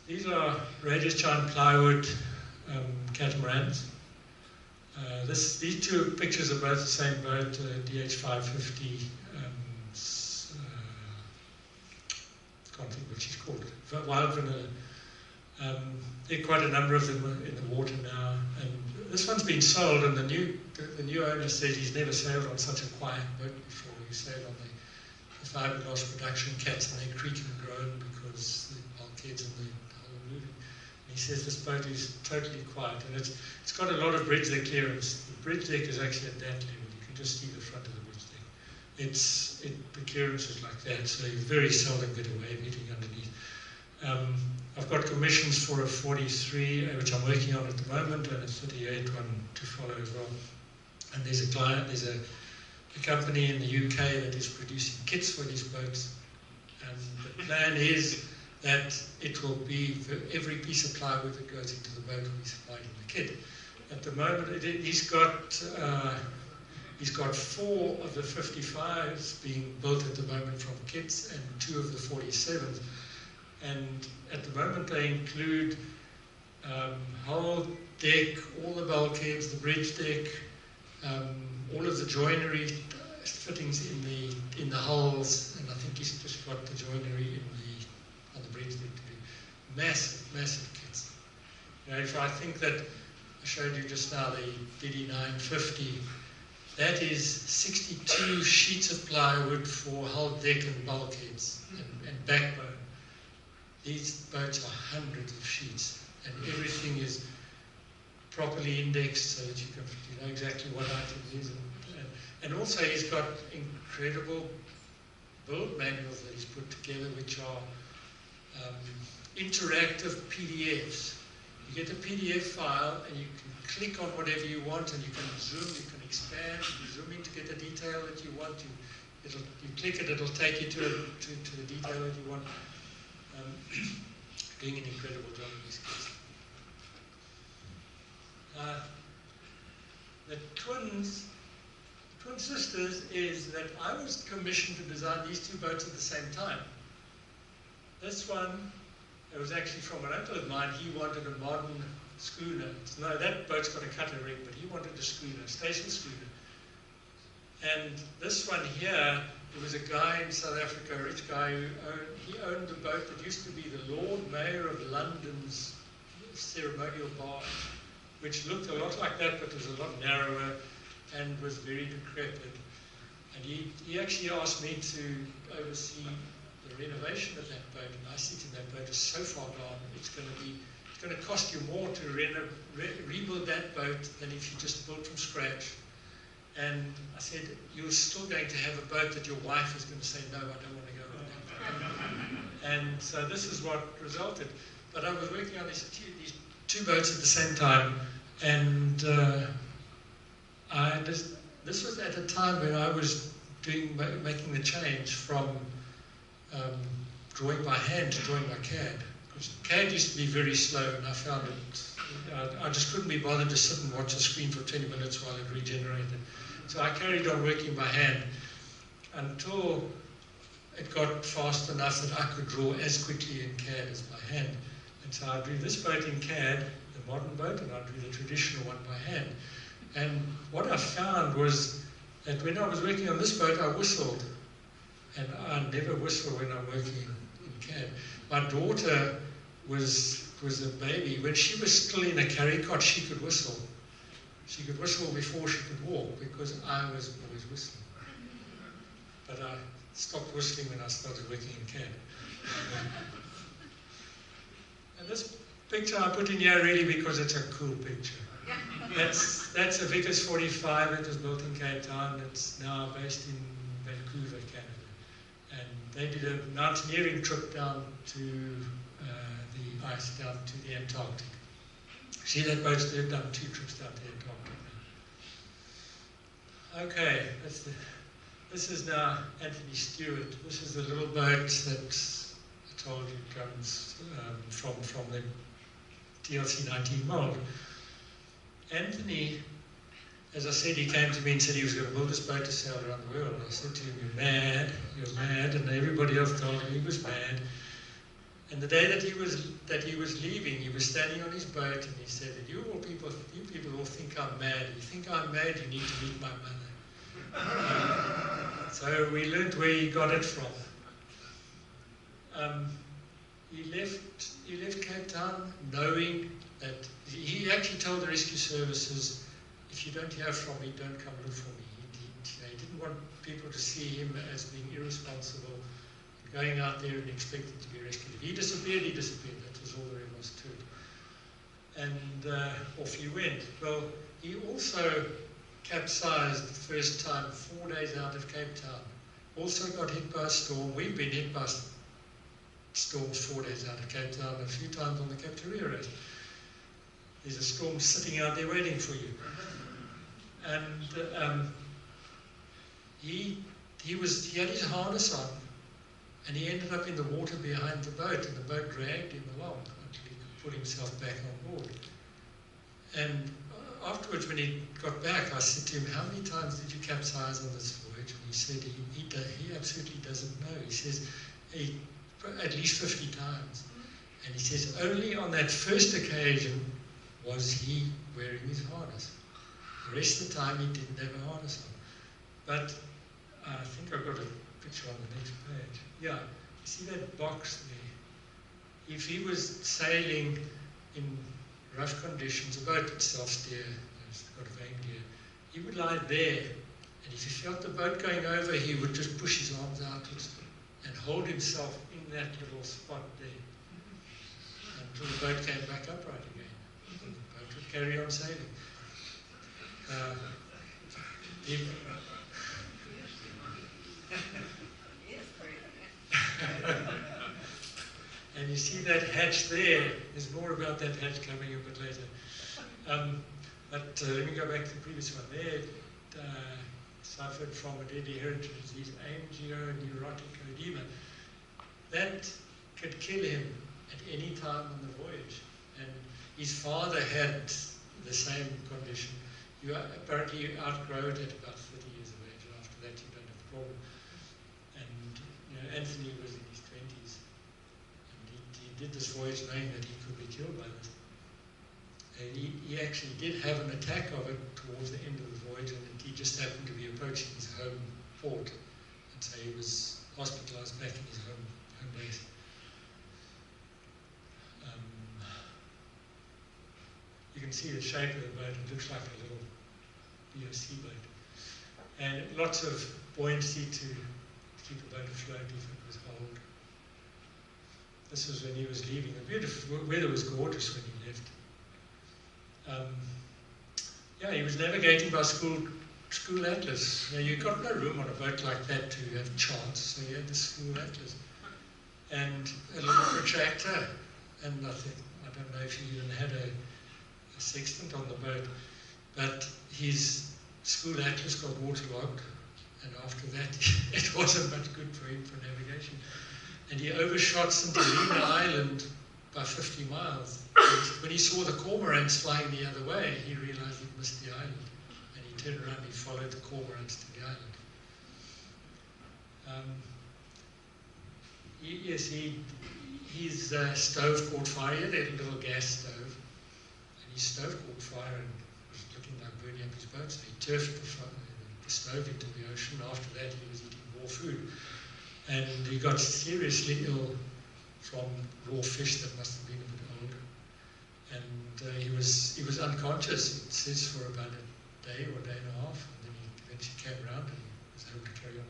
These are radius chine plywood catamarans. These two pictures are both the same boat, DH550. Can't think what she's called. Wild Vanilla. There are quite a number of them in the water now, and this one's been sold. And the new owner said he's never sailed on such a quiet boat before. He sailed on the fiberglass production cats, and they creak and groan because the bulkheads and the hull are moving. And he says this boat is totally quiet, and it's got a lot of bridge deck clearance. The bridge deck is actually at that level. You can just see the front of the bridge deck. The clearance is like that, so you very seldom get a wave hitting underneath. I've got commissions for a 43, which I'm working on at the moment, and a 38 one to follow as well. And there's a company in the UK that is producing kits for these boats, and the plan is that it will be every piece of plywood that goes into the boat will be supplied in the kit. At the moment, he's got 4 of the 55s being built at the moment from kits, and 2 of the 47s. And at the moment they include whole deck, all the bulkheads, the bridge deck, all of the joinery fittings in the hulls, and I think he's just got the joinery on the bridge deck to do. Massive kits. If I think that I showed you just now the DD950, that is 62 sheets of plywood for hull deck and bulkheads and backbone. These boats are hundreds of sheets, and everything is properly indexed so that you know exactly what item it is. And also he's got incredible build manuals that he's put together, which are interactive PDFs. You get a PDF file and you can click on whatever you want, and you can zoom, you can expand, you zoom in to get the detail that you want. You click it, it'll take you to the detail that you want. Doing an incredible job in these kids. The twin sisters is that I was commissioned to design these 2 boats at the same time. This one, it was actually from an uncle of mine. He wanted a modern schooner. No, that boat's got a cutter rig, but he wanted a schooner, a station schooner. And this one here, there was a guy in South Africa, a rich guy, who owned a boat that used to be the Lord Mayor of London's ceremonial barge, which looked a lot like that, but was a lot narrower and was very decrepit. And he actually asked me to oversee the renovation of that boat, and I said to him, that boat is so far gone, it's going to cost you more to rebuild that boat than if you just built from scratch. And I said, you're still going to have a boat that your wife is going to say, no, I don't want to go on that. And so this is what resulted. But I was working on these 2 boats at the same time, and this was at a time when I was making the change from drawing by hand to drawing by CAD. Because CAD used to be very slow, and I found it, I just couldn't be bothered to sit and watch a screen for 20 minutes while it regenerated. So I carried on working by hand until it got fast enough that I could draw as quickly in CAD as by hand. And so I drew this boat in CAD, the modern boat, and I drew the traditional one by hand. And what I found was that when I was working on this boat, I whistled. And I never whistle when I'm working in CAD. My daughter was a baby. When she was still in a carry cot, she could whistle. She could whistle before she could walk, because I was always whistling. But I stopped whistling when I started working in CAD. And this picture I put in here really because it's a cool picture. That's a Vickers 45. It was built in Cape Town. It's now based in Vancouver, Canada. And they did a mountaineering trip down to the ice, down to the Antarctic. See that boat's they've done 2 trips down to the Antarctic. Okay, this is now Anthony Stewart. This is the little boat that I told you comes from the TLC 19 mold. Anthony, as I said, he came to me and said he was going to build this boat to sail around the world. I said to him, you're mad, and everybody else told him he was mad. And the day that he was leaving, he was standing on his boat, and he said, "You people all think I'm mad. You think I'm mad? You need to meet my mother." So we learned where he got it from. He left Cape Town knowing that he actually told the rescue services, "If you don't hear from me, don't come look for me." He didn't want people to see him as being irresponsible, going out there and expecting to be rescued. If he disappeared, he disappeared. That was all there was to it. And off he went. Well, he also capsized the first time 4 days out of Cape Town. Also got hit by a storm. We've been hit by storms 4 days out of Cape Town, a few times on the Cape Toria race. There's a storm sitting out there waiting for you. And he had his harness on, and he ended up in the water behind the boat, and the boat dragged him along until he could put himself back on board. And afterwards, when he got back, I said to him, "How many times did you capsize on this voyage?" And he said he absolutely doesn't know. He says at least 50 times. And he says only on that first occasion was he wearing his harness. The rest of the time he didn't have a harness on. But I think I've got a picture on the next page. Yeah, you see that box there? If he was sailing in rough conditions, the boat itself steer, it's got a vane gear, he would lie there, and if he felt the boat going over, he would just push his arms outwards and hold himself in that little spot there until the boat came back upright again. And the boat would carry on sailing. And you see that hatch there. There's more about that hatch coming a bit later. But let me go back to the previous one. There, suffered from a deadly hereditary disease, angioneurotic edema. That could kill him at any time on the voyage. And his father had the same condition. Apparently you outgrow it at about 30 years of age. After that you don't have the problem. And Anthony was in his 20s. And he did this voyage knowing that he could be killed by this. And he actually did have an attack of it towards the end of the voyage, and he just happened to be approaching his home port. And so he was hospitalized back in his home base. You can see the shape of the boat. It looks like a little VOC boat. And lots of buoyancy to keep the boat afloat if it was hold. This was when he was leaving. The beautiful weather was gorgeous when he left. He was navigating by school atlas. You've got no room on a boat like that to have charts, so you had the school atlas. And a little protractor, and I don't know if he even had a sextant on the boat, but his school atlas got waterlogged, and after that it wasn't much good for him for navigation. And he overshot St. Helena Island by 50 miles. When he saw the cormorants flying the other way, he realized he'd missed the island, and he turned around and he followed the cormorants to the island. His stove caught fire. He had a little gas stove, and his stove caught fire and was looking like burning up his boat, so he turfed the stove into the ocean. After that, he was eating raw food, and he got seriously ill from raw fish that must have been a bit old, and he was unconscious, it says, for about a day or a day and a half, and then he eventually came around and was able to carry on.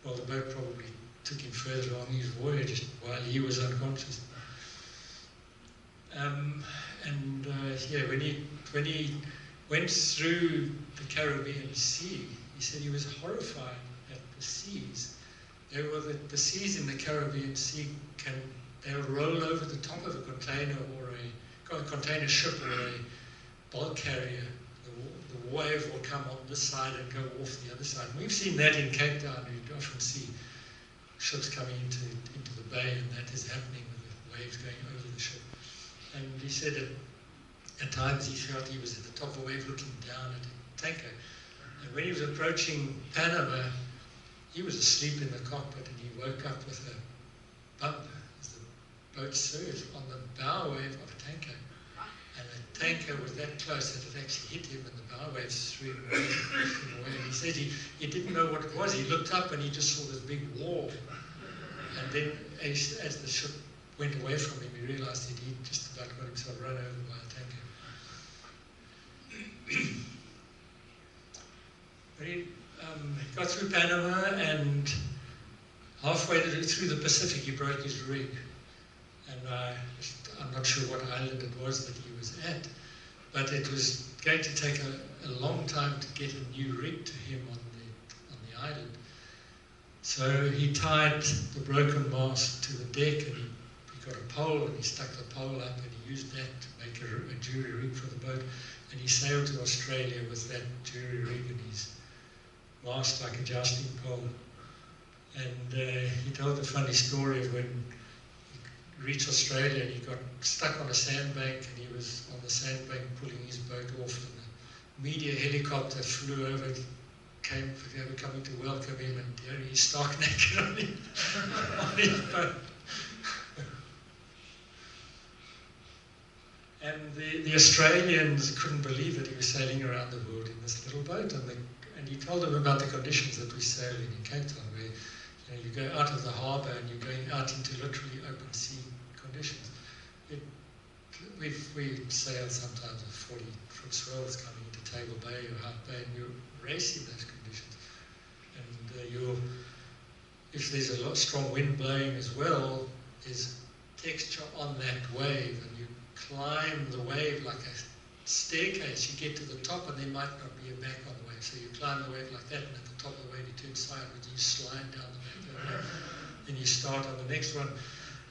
Well, the boat probably took him further along his voyage while he was unconscious. When he went through the Caribbean Sea, he said he was horrified at the seas. The seas in the Caribbean Sea they'll roll over the top of a container or a container ship or a bulk carrier. The wave will come on this side and go off the other side. And we've seen that in Cape Town. You often see ships coming into the bay, and that is happening with the waves going over the ship. And he said at times he felt he was at the top of a wave looking down at a tanker. And when he was approaching Panama, he was asleep in the cockpit, and he woke up with a bump as the boat surge on the bow wave of a tanker. And the tanker was that close that it actually hit him, and the bow waves threw him away. And he said he didn't know what it was. He looked up and he just saw this big wall. And then as the ship went away from him, he realized that he'd just about got himself run over by a tanker. He got through Panama, and halfway through the Pacific he broke his rig. And I'm not sure what island it was that he was at, but it was going to take a long time to get a new rig to him on the island. So he tied the broken mast to the deck, and he got a pole, and he stuck the pole up, and he used that to make a jury rig for the boat. And he sailed to Australia with that jury rig and his mast like a jousting pole. And he told a funny story of when he reached Australia and he got stuck on a sandbank, and he was on the sandbank pulling his boat off, and a media helicopter flew over, they were coming to welcome him, and there he's stark naked on his boat. And the Australians couldn't believe that he was sailing around the world in this little boat, and he told them about the conditions that we sailed in Cape Town, where you go out of the harbour and you're going out into literally open sea conditions. We sail sometimes with 40-foot swells coming into Table Bay or Hout Bay, and you're racing those conditions. And if there's a strong wind blowing as well, there's texture on that wave, and you climb the wave like a staircase. You get to the top, and there might not be a back on the wave, so you climb the wave like that, and at the top of the wave you turn sideways, you slide down the back of the wave, then you start on the next one,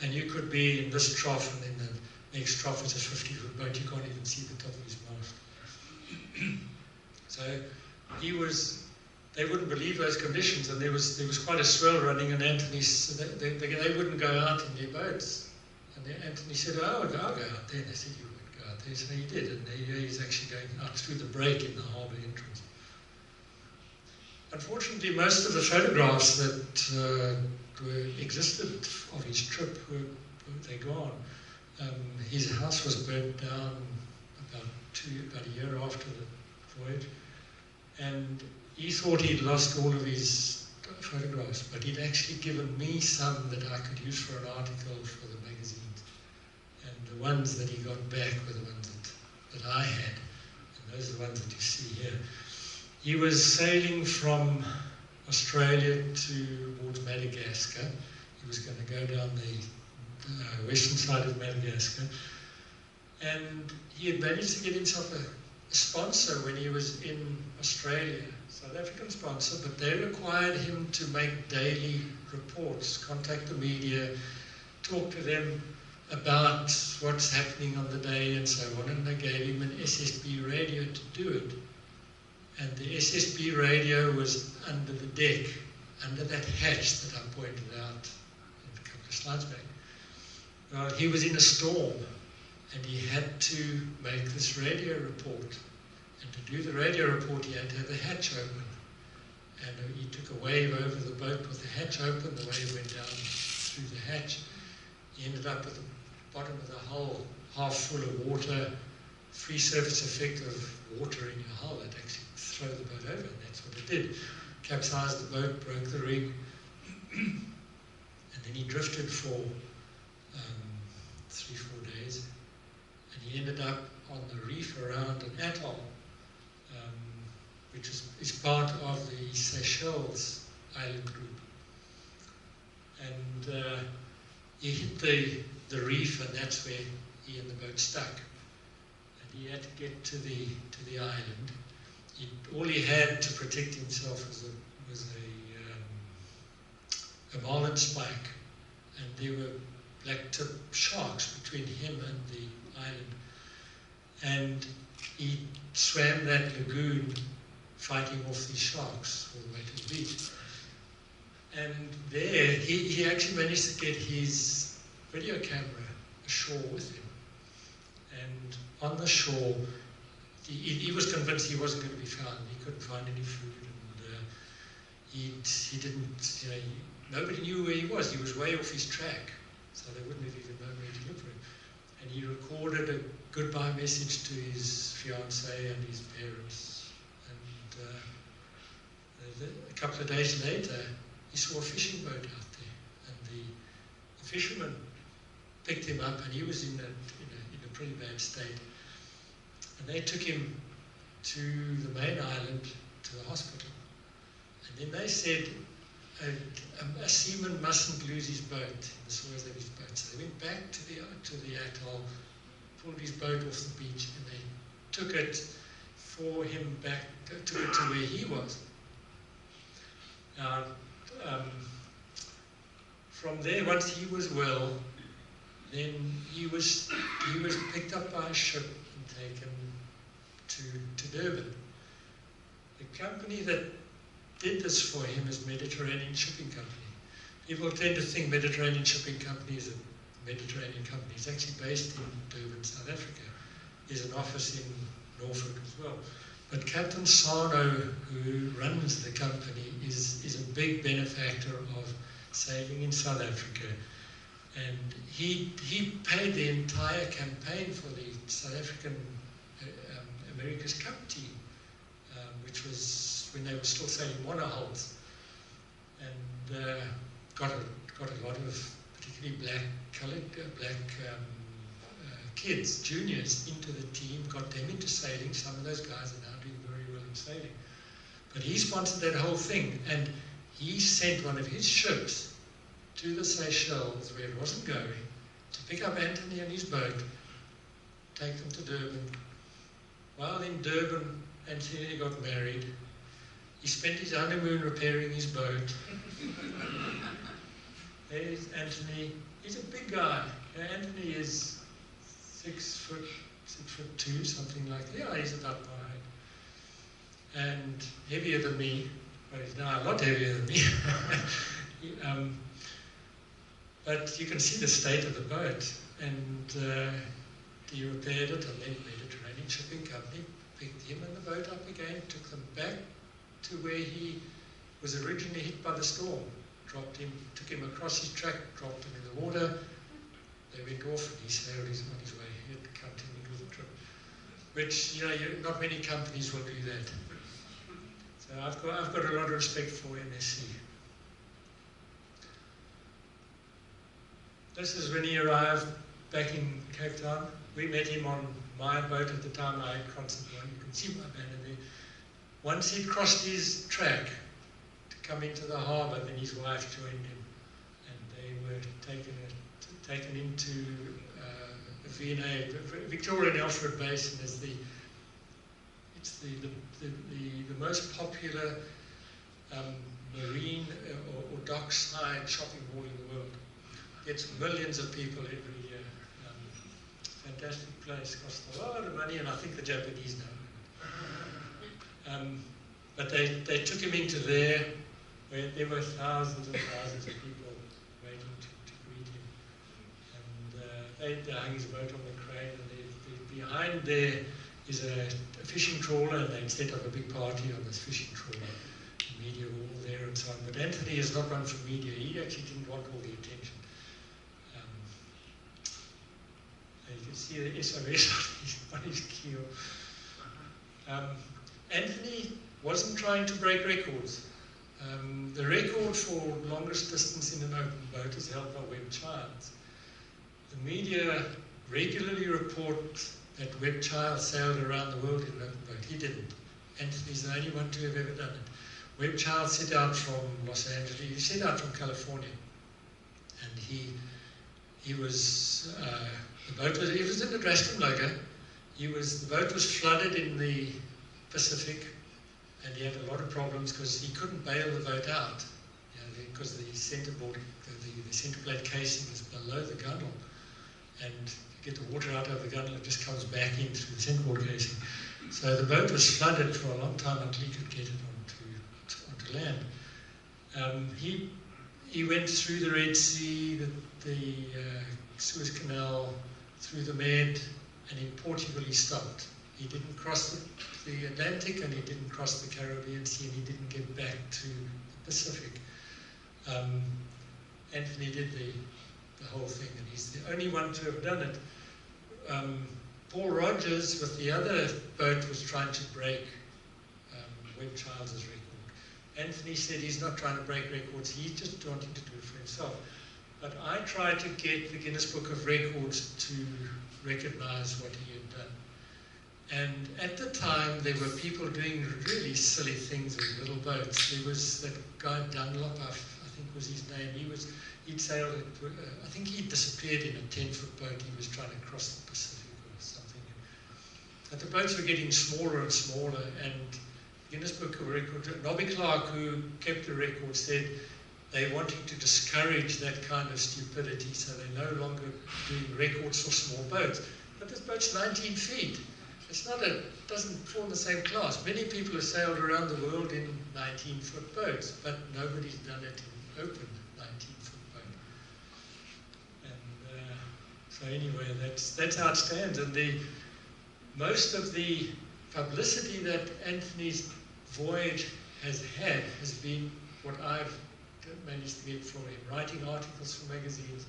and you could be in this trough, and then the next trough is a 50-foot boat. You can't even see the top of his mast. So they wouldn't believe those conditions, and there was quite a swell running, and Anthony said they wouldn't go out in their boats. And Anthony said, "Oh, I'll go out there." And they said, "You wouldn't go out there." So he did, and he's actually going out through the break in the harbour entrance. Unfortunately, most of the photographs that existed of his trip they're gone. His house was burnt down about a year after the voyage, and he thought he'd lost all of his photographs, but he'd actually given me some that I could use for an article for the magazines. And the ones that he got back were the ones that I had, and those are the ones that you see here. He was sailing from Australia towards Madagascar. He was going to go down the western side of Madagascar, and he had managed to get himself a sponsor when he was in Australia, South African sponsor, but they required him to make daily reports, contact the media, talk to them about what's happening on the day and so on, and they gave him an SSB radio to do it. And the SSB radio was under the deck, under that hatch that I pointed out a couple of slides back. Well, he was in a storm, and he had to make this radio report. And to do the radio report, he had to have the hatch open. And he took a wave over the boat with the hatch open. The wave went down through the hatch. He ended up at the bottom of the hull, half full of water, free surface effect of water in your hull. It actually throw the boat over, and that's what it did. Capsized the boat, broke the rig, and then he drifted for 3-4 days, and he ended up on the reef around an atoll, which is part of the Seychelles island group. And he hit the reef, and that's where he and the boat stuck. And he had to get to the island. All he had to protect himself was a marlin spike, and there were black-tip sharks between him and the island. And he swam that lagoon fighting off these sharks all the way to the beach. And there, he actually managed to get his video camera ashore with him. And on the shore, he was convinced he wasn't going to be found. He couldn't find any food, and he didn't, nobody knew where he was. He was way off his track. so they wouldn't have even known where to look for him. And he recorded a goodbye message to his fiancée and his parents. And a couple of days later, he saw a fishing boat out there, and the fisherman picked him up, and he was in a pretty bad state. And they took him to the main island, to the hospital. And then they said a seaman mustn't lose his boat in the soils of his boat. So they went back to the atoll, pulled his boat off the beach, and they took it for him back, took it to where he was. Now, from there, once he was well, then he was picked up by a ship and taken to Durban. The company that did this for him is Mediterranean Shipping Company. People tend to think Mediterranean Shipping Company is a Mediterranean company. It's actually based in Durban, South Africa. There's an office in Norfolk as well. But Captain Sano, who runs the company, is a big benefactor of sailing in South Africa. And he paid the entire campaign for the South African America's Cup team, which was when they were still sailing monohulls, and got a lot of particularly black kids, juniors, into the team, got them into sailing. Some of those guys are now doing very well in sailing. But he sponsored that whole thing, and he sent one of his ships to the Seychelles, where it wasn't going, to pick up Anthony and his boat, take them to Durban. While in Durban, Anthony got married. He spent his honeymoon repairing his boat. There's Anthony. He's a big guy. Anthony is 6'2", something like that. Yeah, he's about my height. And heavier than me. Well, he's now a lot heavier than me. But you can see the state of the boat. And he repaired it, and then Mediterranean Shipping Company picked him and the boat up again, took them back to where he was originally hit by the storm, dropped him, took him across his track, dropped him in the water. They went off, and he sailed on his way. He had continued with the trip, which not many companies will do that. So I've got a lot of respect for MSC. This is when he arrived back in Cape Town. We met him on my boat at the time. I had Constant One. You can see my banner there. Once he'd crossed his track to come into the harbour, then his wife joined him, and they were taken into V&A, Victoria and Alfred Basin, is the most popular marine or dockside shopping mall in the world. Gets millions of people every year. Fantastic place, costs a lot of money, and I think the Japanese know. But they took him into there, where there were thousands and thousands of people waiting to greet him. And they hung his boat on the crane, and behind there is a fishing trawler, and they'd set up a big party on this fishing trawler. The media were all there and so on. But Anthony is not one for media. He actually didn't want all the attention. You can see the SOS on his keel. Anthony wasn't trying to break records. The record for longest distance in an open boat is held by Webb Childs. The media regularly report that Webb Childs sailed around the world in an open boat. He didn't. Anthony's the only one to have ever done it. Webb Childs set out from Los Angeles. He set out from California, and he was. The boat was in the Draston-Loga. The boat was flooded in the Pacific, and he had a lot of problems because he couldn't bail the boat out, because the centerboard, the center plate casing is below the gunnel, and you get the water out of the gunnel, it just comes back in through the centerboard casing. So the boat was flooded for a long time until he could get it onto land. He went through the Red Sea, the Suez Canal, through the Med, and in Portugal he stopped. He didn't cross the Atlantic, and he didn't cross the Caribbean Sea, and he didn't get back to the Pacific. Anthony did the the whole thing, and he's the only one to have done it. Paul Rogers, with the other boat, was trying to break Webb Childs' record. Anthony said he's not trying to break records, he's just wanting to do it for himself. But I tried to get the Guinness Book of Records to recognize what he had done. And at the time, there were people doing really silly things with little boats. There was that guy Dunlop, I think was his name. He'd sailed, I think he disappeared in a 10-foot boat. He was trying to cross the Pacific or something. But the boats were getting smaller and smaller, and Guinness Book of Records, Nobby Clark, who kept the record, said they wanted to discourage that kind of stupidity, so they're no longer doing records for small boats. But this boat's 19 feet. It's not doesn't form the same class. Many people have sailed around the world in 19-foot boats, but nobody's done it in open 19-foot boat. And so anyway, that's how it stands. And most of the publicity that Anthony's voyage has had has been what I've managed to get for him, writing articles for magazines.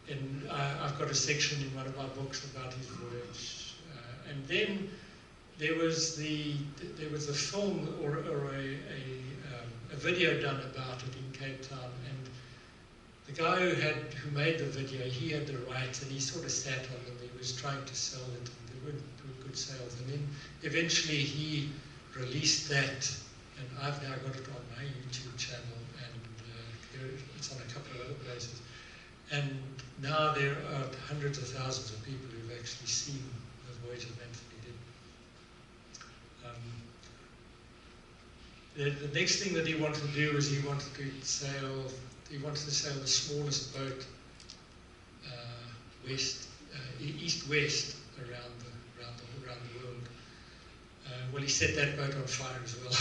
And I've got a section in one of my books about his voyage. And then there was a film or a video done about it in Cape Town. And the guy who made the video, he had the rights, and he sort of sat on them. He was trying to sell it, and they weren't good sales. And then eventually he released that, and I've now got it on my YouTube channel, and it's on a couple of other places. And now there are hundreds of thousands of people who've actually seen the voyage of Anthony Dix. The next thing that he wanted to do was he wanted to sail the smallest boat east-west around the world. Well, he set that boat on fire as well.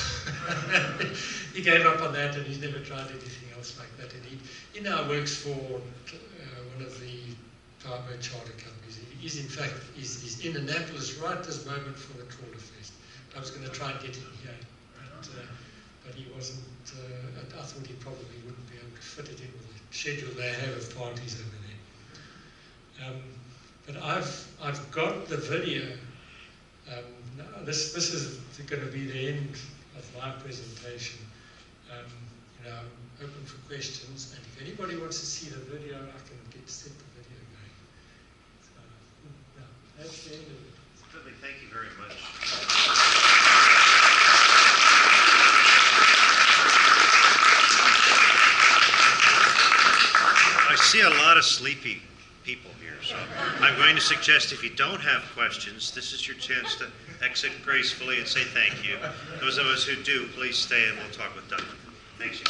He gave up on that, and he's never tried anything else like that. And he now works for one of the powerboat charter companies. He's in fact he's in Annapolis right this moment for the Trawler Fest. I was going to try and get him here, but he wasn't. I thought he probably wouldn't be able to fit it in with the schedule they have of parties over there. But I've got the video. Now this is going to be the end of my presentation. I'm open for questions, and if anybody wants to see the video, I can set the video going. So, that's the end of it. Dudley, thank you very much. I see a lot of sleepy people here, so I'm going to suggest if you don't have questions, this is your chance to exit gracefully and say thank you. Those of us who do, please stay and we'll talk with Dudley. Thanks you.